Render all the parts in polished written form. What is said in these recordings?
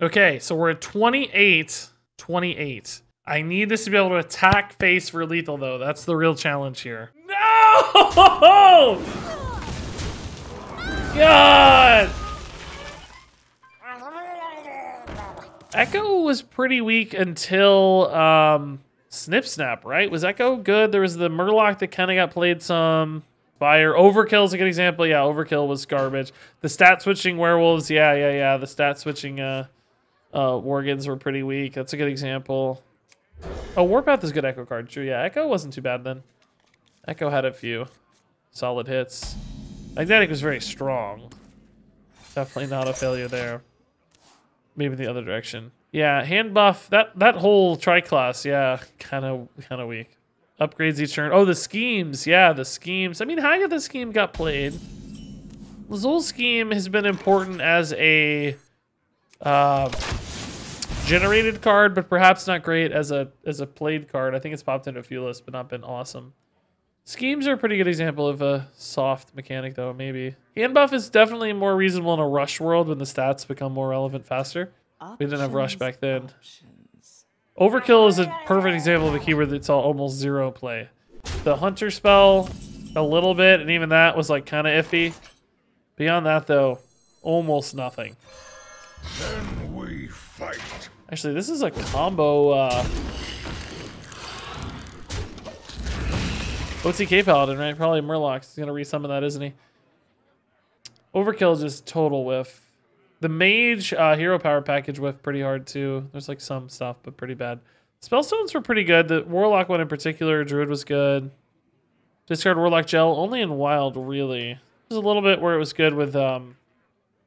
Okay, so we're at 28. 28. I need this to be able to attack face for lethal, though. That's the real challenge here. No! God! Echo was pretty weak until Snip Snap, right? Was Echo good? There was the Murloc that kind of got played some. Fire. Overkill's a good example. Yeah, Overkill was garbage. The stat switching werewolves, yeah. The stat switching Worgens were pretty weak. That's a good example. Oh, Warpath is a good Echo card. True, yeah. Echo wasn't too bad then. Echo had a few solid hits. Magnetic was very strong. Definitely not a failure there. Maybe the other direction. Yeah, hand buff. That whole tri-class, yeah, kind of weak. Upgrades each turn. Oh, the schemes. Yeah, the schemes. I mean, how the scheme got played. Lazul's scheme has been important as a generated card, but perhaps not great as a played card. I think it's popped into a few lists, but not been awesome. Schemes are a pretty good example of a soft mechanic, though, maybe. Hand buff is definitely more reasonable in a rush world when the stats become more relevant faster. We didn't have rush back then. Overkill is a perfect example of a keyword that's almost zero play. The Hunter spell, a little bit, and even that was like kind of iffy. Beyond that, though, almost nothing. Then we fight. Actually, this is a combo OTK Paladin, right? Probably Murloc. He's gonna resummon that, isn't he? Overkill is just total whiff. The Mage Hero Power package whiffed pretty hard too. There's like some stuff, but pretty bad. Spellstones were pretty good. The Warlock one in particular, Druid was good. Discard Warlock Gel only in Wild, really. There's a little bit where it was good with in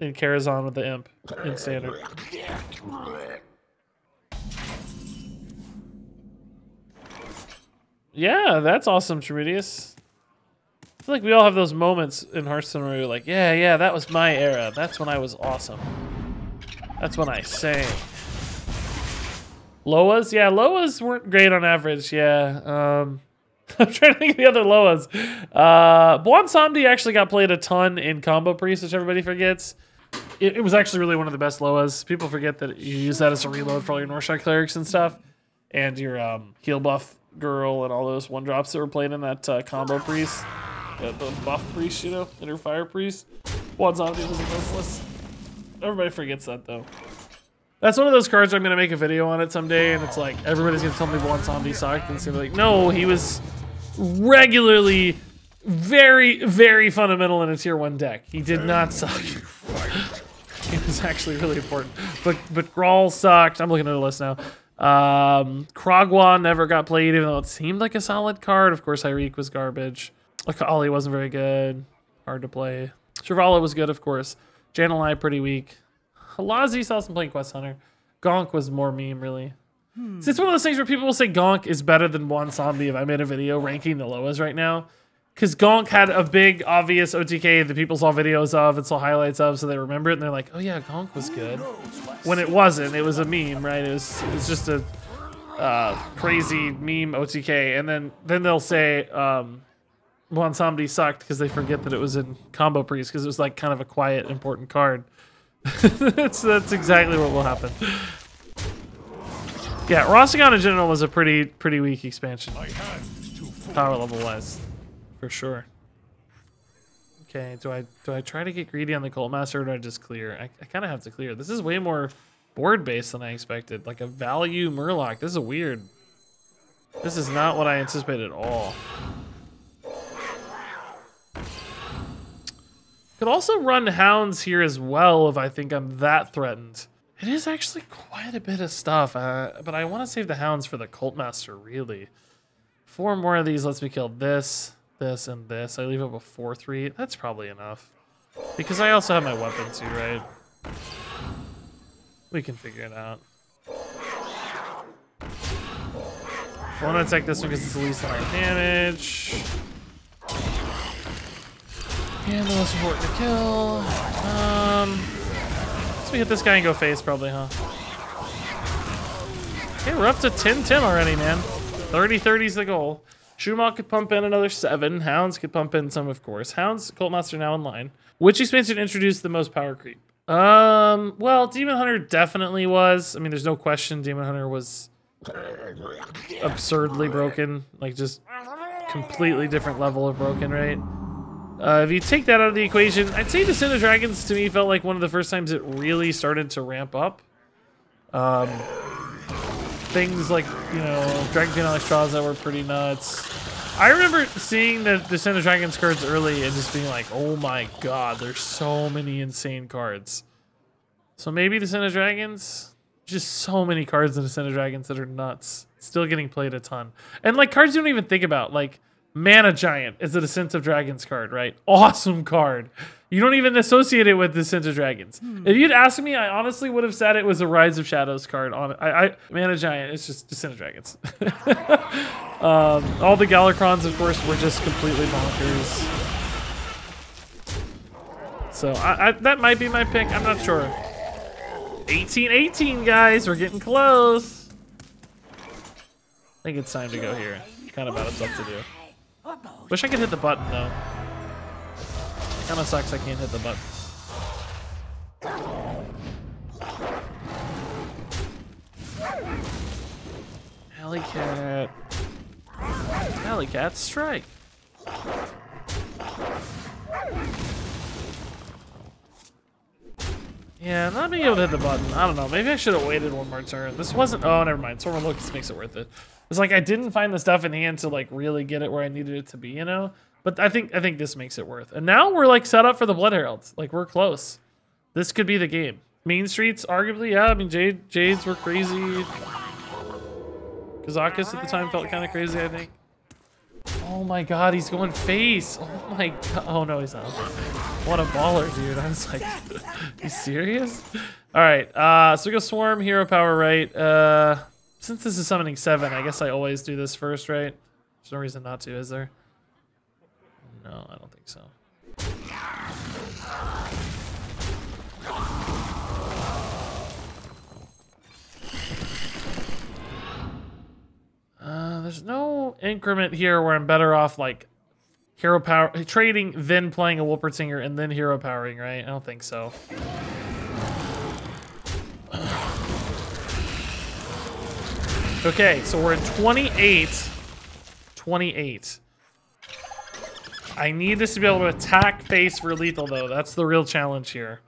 Karazhan with the Imp in Standard. Yeah, that's awesome, Tremedius. I feel like we all have those moments in Hearthstone where you're like, yeah, that was my era. That's when I was awesome. That's when I sang. Loas? Yeah, Loas weren't great on average, yeah. I'm trying to think of the other Loas. Bwonsamdi actually got played a ton in Combo Priest, which everybody forgets. It was actually really one of the best Loas. People forget that you use that as a reload for all your Northshire Clerics and stuff. And your heal buff girl and all those one drops that were played in that Combo Priest. The buff priest, you know, inner fire priest. Bwonsamdi was merciless. Everybody forgets that though. That's one of those cards where I'm gonna make a video on it someday, and it's like everybody's gonna tell me Bwonsamdi sucked, and it's gonna be like, no, he was regularly very, very fundamental in a tier 1 deck. He did not suck. He was actually really important. But Grawl sucked. I'm looking at the list now. Krogwa never got played, even though it seemed like a solid card. Of course, Hyreek was garbage. Akali wasn't very good. Hard to play. Shrivala was good, of course. Jan'alai pretty weak. Halazi saw some playing Quest Hunter. Gonk was more meme, really. So it's one of those things where people will say Gonk is better than Bwonsamdi if I made a video ranking the Loas right now. Because Gonk had a big, obvious OTK that people saw videos of and saw highlights of, so they remember it, and they're like, oh yeah, Gonk was good. When it wasn't. It was a meme, right? It was just a crazy meme OTK. And then they'll say Bwonsamdi sucked because they forget that it was in Combo Priest because it was like kind of a quiet, important card. that's exactly what will happen. Yeah, Rossigan in general was a pretty weak expansion. Power level wise. For sure. Okay, do I try to get greedy on the Cult Master or do I just clear? I kind of have to clear. This is way more board based than I expected. Like a value Murloc. This is weird. This is not what I anticipated at all. Could also run Hounds here as well if I think I'm that threatened. It is actually quite a bit of stuff, but I want to save the Hounds for the Cult Master, really. 4 more of these lets me kill this, this, and this. I leave up a 4/3. That's probably enough. Because I also have my weapon too, right? We can figure it out. I want to attack this one because it's the least amount of damage. And the most important to kill. So we hit this guy and go face probably, huh? Okay, we're up to 10-10 already, man. 30-30 is the goal. Shumak could pump in another 7. Hounds could pump in some, of course. Hounds, Cult Master now in line. Which expansion introduced the most power creep? Well, Demon Hunter definitely was. I mean, there's no question Demon Hunter was absurdly broken. Like, just completely different level of broken, right? If you take that out of the equation, I'd say Descent of Dragons to me felt like one of the first times it really started to ramp up. Things like, you know, Dragon Queen Alexstrasza were pretty nuts. I remember seeing the Descent of Dragons cards early and just being like, oh my god, there's so many insane cards. So maybe Descent of Dragons? Just so many cards in Descent of Dragons that are nuts. Still getting played a ton. And like cards you don't even think about, like Mana Giant is a Descent of Dragons card, right? Awesome card. You don't even associate it with Descent of Dragons. If you'd asked me, I honestly would have said it was a Rise of Shadows card. Mana Giant, it's just Descent of Dragons. All the Galacrons, of course, were just completely bonkers. So that might be my pick. I'm not sure. 18-18, guys. We're getting close. I think it's time to go here. Kind of out of stuff to do. Wish I could hit the button, though. Kind of sucks I can't hit the button. Alley Cat. Alley Cat strike. Yeah, not being able to hit the button. I don't know. Maybe I should have waited one more turn. This wasn't. Oh, never mind. Storm of Locusts makes it worth it. It's like I didn't find the stuff in hand to like really get it where I needed it to be, you know. But I think this makes it worth. And now we're like set up for the Blood Heralds. Like we're close. This could be the game. Main Streets, arguably, yeah. I mean, Jades were crazy. Kazakus at the time felt kind of crazy, I think. Oh my god, he's going face. Oh my god. Oh no, he's not. What a baller, dude. I was like, you serious? All right, so we go Swarm, Hero Power, right? Since this is summoning 7, I guess I always do this first, right? There's no reason not to, is there? No, I don't think so. There's no increment here where I'm better off like hero power trading, then playing a Wolpertinger and then hero powering, right? I don't think so. Okay, so we're at 28. 28. I need this to be able to attack face for lethal though. That's the real challenge here.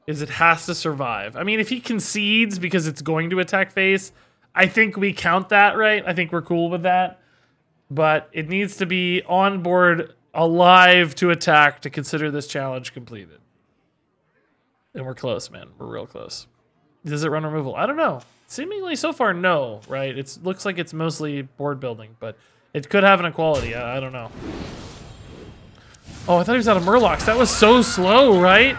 Is it has to survive. I mean, if he concedes because it's going to attack face, I think we count that, right? I think we're cool with that. But it needs to be on board, alive to attack to consider this challenge completed. And we're close, man. We're real close. Does it run removal? I don't know. Seemingly so far, no, right? It looks like it's mostly board building, but it could have an equality. I don't know. Oh, I thought he was out of Murlocs. That was so slow, right?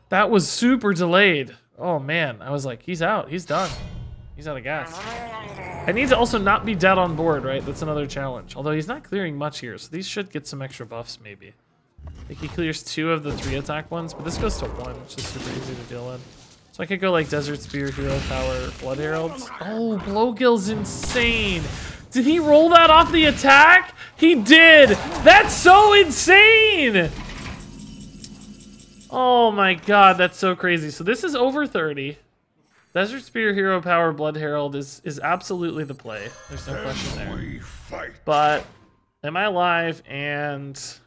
That was super delayed. Oh, man. I was like, he's out. He's done. He's out of gas. I need to also not be dead on board, right? That's another challenge. Although he's not clearing much here, so these should get some extra buffs, maybe. I think he clears 2 of the 3 attack ones, but this goes to 1, which is super easy to deal with. So I could go like Desert Spear, Hero Power, Blood Heralds. Oh, Blowgill's insane. Did he roll that off the attack? He did. That's so insane. Oh my god, that's so crazy. So this is over 30. Desert Spear, Hero Power, Blood Herald is absolutely the play. There's no question there. But am I alive? And so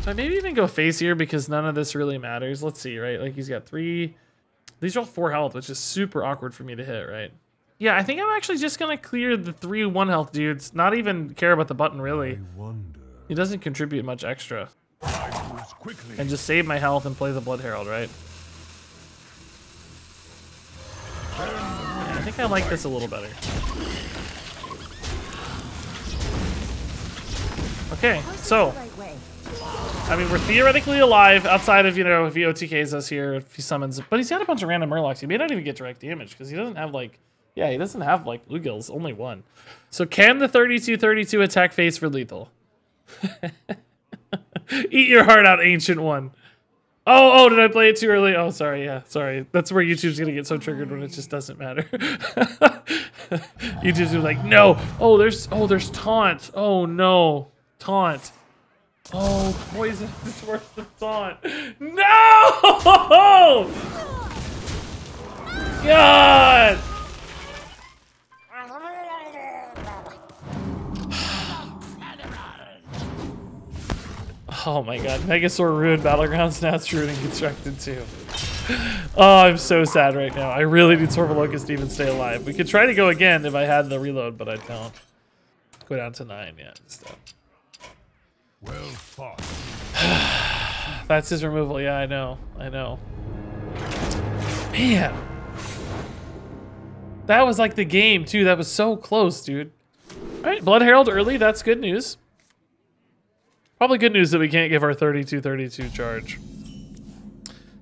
I maybe even go face here because none of this really matters. Let's see, right? Like he's got 3. These are all 4 health, which is super awkward for me to hit, right? Yeah, I think I'm actually just gonna clear the 3 1 health dudes. Not even care about the button really. He doesn't contribute much extra. And just save my health and play the Blood Herald, right? Yeah, I think I like this a little better. Okay, so I mean, we're theoretically alive outside of, you know, if he OTKs us here, if he summons, but he's got a bunch of random Murlocs. He may not even get direct damage because he doesn't have like, yeah, he doesn't have like Bluegills, only 1. So can the 32/32 attack face for lethal? Eat your heart out, Ancient One. Oh, did I play it too early? Oh, sorry, yeah, sorry. That's where YouTube's gonna get so triggered when it just doesn't matter. YouTube's like, no. Oh, there's taunt. Oh no, taunt. Oh, poison is worse than taunt. No! God! Oh my god, Megasaur ruined Battlegrounds, now it's ruining Constructed too. Oh, I'm so sad right now. I really need Sorbolocus to even stay alive. We could try to go again if I had the reload, but I don't. Go down to 9, yeah. Well fought. That's his removal, yeah, I know. Man. That was like the game too, that was so close, dude. Alright, Blood Herald early, that's good news. Probably good news that we can't give our 32-32 charge.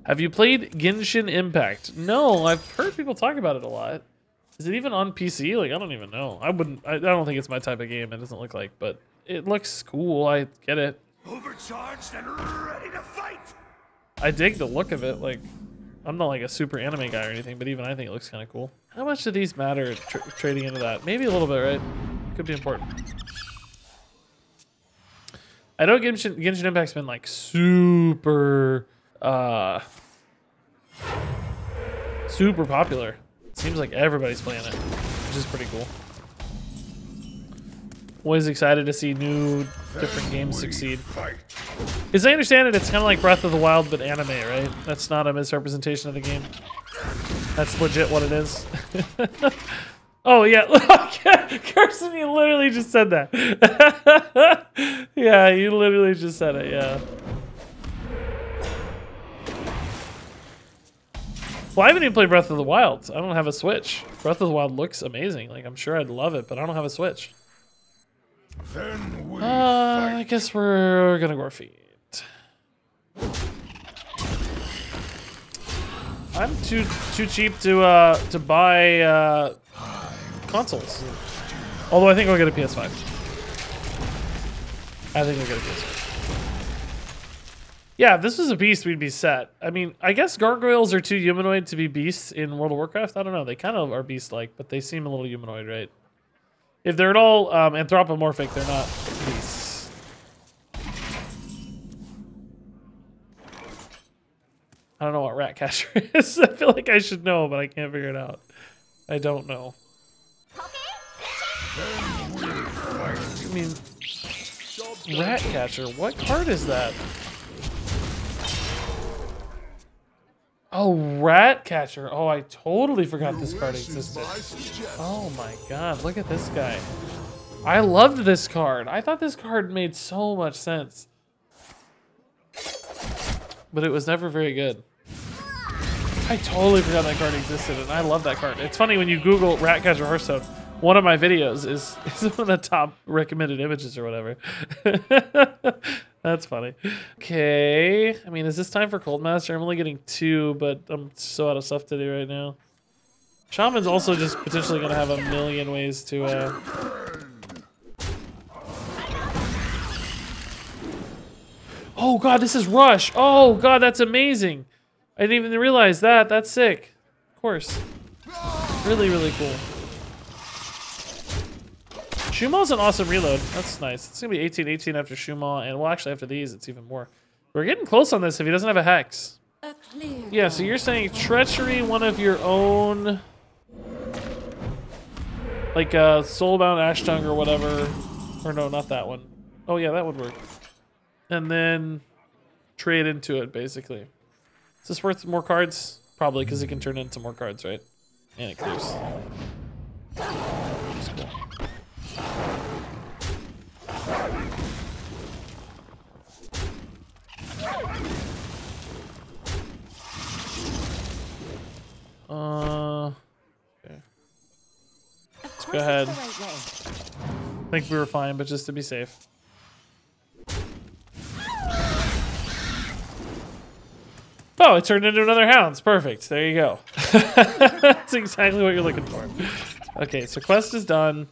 Have you played Genshin Impact? No, I've heard people talk about it a lot. Is it even on PC? Like, I don't even know. I don't think it's my type of game. It doesn't look like, but it looks cool. I get it. Overcharged and ready to fight. I dig the look of it. Like, I'm not like a super anime guy or anything, but even I think it looks kind of cool. How much do these matter trading into that? Maybe a little bit, right? Could be important. I know Genshin Impact's been like super super popular. It seems like everybody's playing it, which is pretty cool. Always excited to see new different games succeed. As I understand it, it's kind of like Breath of the Wild but anime, right? That's not a misrepresentation of the game. That's legit what it is. Oh yeah, Carson, you literally just said that. Yeah, you literally just said it, yeah. Well, I haven't even played Breath of the Wild. I don't have a Switch. Breath of the Wild looks amazing. Like, I'm sure I'd love it, but I don't have a Switch. I guess we're gonna go feet. I'm too cheap to buy consoles. Although I think I'll get a PS5. I think I'll get a PS5. Yeah, if this was a beast, we'd be set. I mean, I guess gargoyles are too humanoid to be beasts in World of Warcraft. I don't know. They kind of are beast-like, but they seem a little humanoid, right? If they're at all anthropomorphic, they're not beasts. I don't know what Ratcatcher is. I feel like I should know, but I can't figure it out. I don't know. I mean, Ratcatcher, what card is that? Oh, Ratcatcher. Oh, I totally forgot this card existed. Oh my god, look at this guy. I loved this card. I thought this card made so much sense. But it was never very good. I totally forgot that card existed, and I love that card. It's funny when you Google Ratcatcher Hearthstone, one of my videos is one of the top recommended images or whatever. That's funny. Okay. I mean, is this time for Cold Master? I'm only getting 2, but I'm so out of stuff to do right now. Shaman's also just potentially going to have a million ways to... Oh, God, this is Rush. Oh, God, that's amazing. I didn't even realize that. That's sick. Of course. Really, really cool. Shumaw's an awesome reload. That's nice. It's going to be 18-18 after Shumaw, and well, actually after these, it's even more. We're getting close on this if he doesn't have a Hex. Yeah, so you're saying Treachery, one of your own, like Soulbound Ashtung or whatever. Or no, not that one. Oh yeah, that would work. And then trade into it, basically. Is this worth more cards? Probably, because it can turn into more cards, right? And it clears. That's cool. Okay. Let's go ahead. I think we were fine, but just to be safe. Oh, it turned into another Hounds. Perfect. There you go. That's exactly what you're looking for. Okay, so quest is done.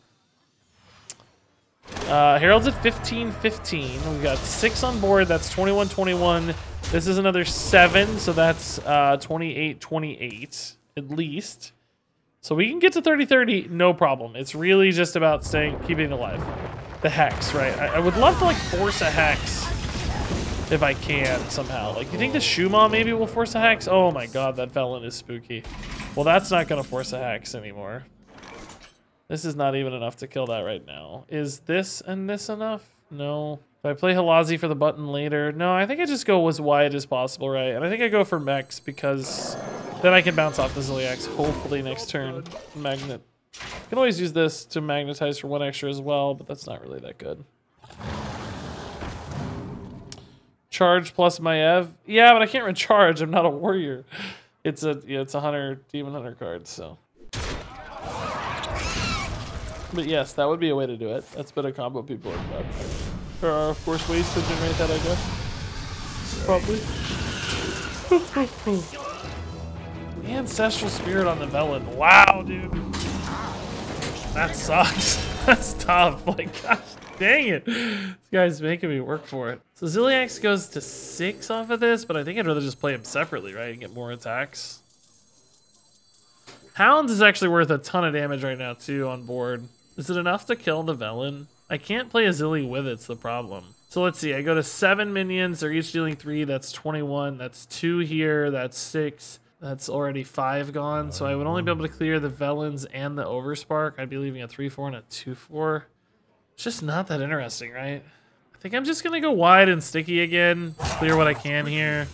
Herald's at 15-15. We got 6 on board. That's 21-21. This is another 7, so that's 28-28 at least. So we can get to 30-30, no problem. It's really just about keeping it alive. The Hex, right? I would love to like force a Hex If I can somehow. Like, you think the Shuma maybe will force a hex? Oh my god, that Velen is spooky. Well, that's not gonna force a hex anymore. This is not even enough to kill that right now. Is this and this enough? No. If I play Halazi for the button later, no, I think I just go as wide as possible, right? And I think I go for Mechs because then I can bounce off the Ziliax hopefully next turn. Magnet. I can always use this to magnetize for 1 extra as well, but that's not really that good. Charge plus my Ev. Yeah, but I can't recharge. I'm not a warrior. It's a it's a hunter, demon hunter card, so. But yes, that would be a way to do it. That's been a combo people have done. There are of course ways to generate that, I guess. Probably. The Ancestral Spirit on the Velen. Wow, dude. That sucks. That's tough. Like, gosh dang it. This guy's making me work for it. So Ziliax goes to 6 off of this, but I think I'd rather just play him separately, right? And get more attacks. Hounds is actually worth a ton of damage right now, too, on board. Is it enough to kill the Velen? I can't play a Zilly with it's the problem. So let's see. I go to 7 minions. They're each dealing 3. That's 21. That's 2 here. That's 6. That's already 5 gone. So I would only be able to clear the Velens and the Overspark. I'd be leaving a 3-4 and a 2-4. It's just not that interesting, right? I think I'm just gonna go wide and sticky again. Clear what I can here.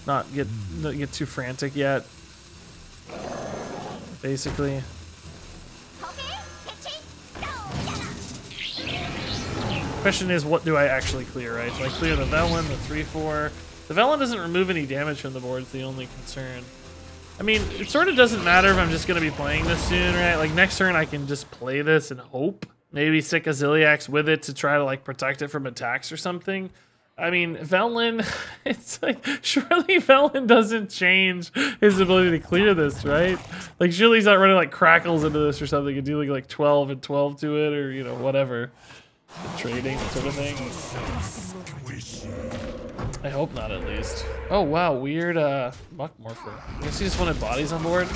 Not get too frantic yet. Basically. Question is, what do I actually clear, right? Do I clear the Velen, the 3-4? The Velen doesn't remove any damage from the board, it's the only concern. I mean, it sort of doesn't matter if I'm just gonna be playing this soon, right? Like next turn I can just play this and hope. Maybe stick a Ziliax with it to try to like protect it from attacks or something. I mean, Velen, it's like, surely Velen doesn't change his ability to clear this, right? Like surely he's not running like Crackles into this or something and dealing like 12 and 12 to it or, you know, whatever. Trading sort of thing. I hope not, at least. Oh wow, weird Muck Morpher. I guess he just wanted bodies on board.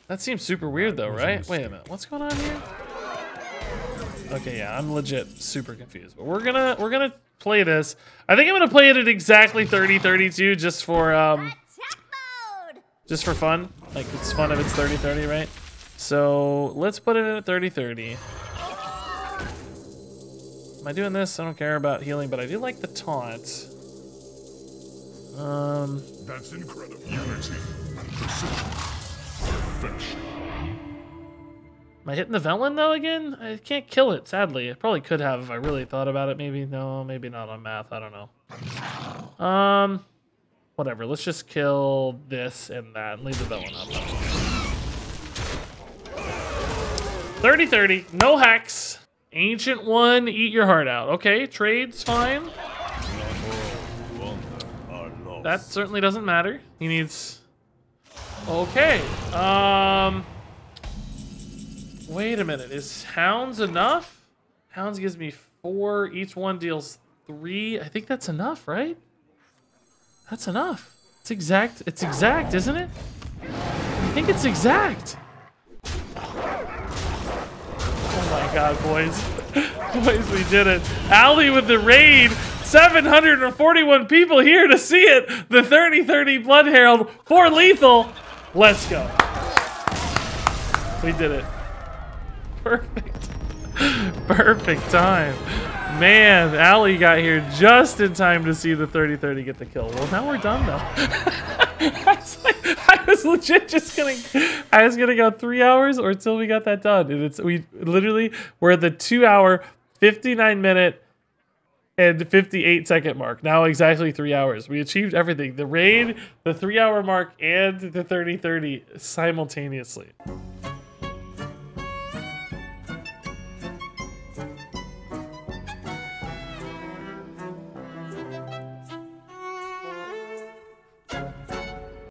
That seems super weird though, right? Wait a minute, what's going on here? Okay, yeah, I'm legit super confused. But we're gonna play this. I think I'm gonna play it at exactly 30-32 just for fun. Like it's fun if it's 30-30, right? So let's put it in at 30-30. Am I doing this? I don't care about healing, but I do like the taunt. That's incredible. Unity and precision. Perfection. Am I hitting the Velen though again? I can't kill it, sadly. I probably could have if I really thought about it. Maybe no, maybe not on math. I don't know. Whatever. Let's just kill this and that and leave the Velen up. 30-30. No hacks. Ancient One, eat your heart out. Okay, trade's fine. That certainly doesn't matter. He needs... Okay. Wait a minute. Is Hounds enough? Hounds gives me 4. Each one deals 3. I think that's enough, right? That's enough. It's exact. It's exact, isn't it? I think it's exact. Oh my god, boys. Boys, we did it. Ali with the raid. 741 people here to see it. The 30-30 Blood Herald for lethal. Let's go. We did it. Perfect. Perfect time. Man, Ali got here just in time to see the 30-30 get the kill. Well, now we're done though. I was legit just I was gonna go 3 hours or until we got that done. And we're at the 2 hour, 59 minute, and 58 second mark. Now exactly 3 hours. We achieved everything. The raid, the 3 hour mark, and the 30-30 simultaneously.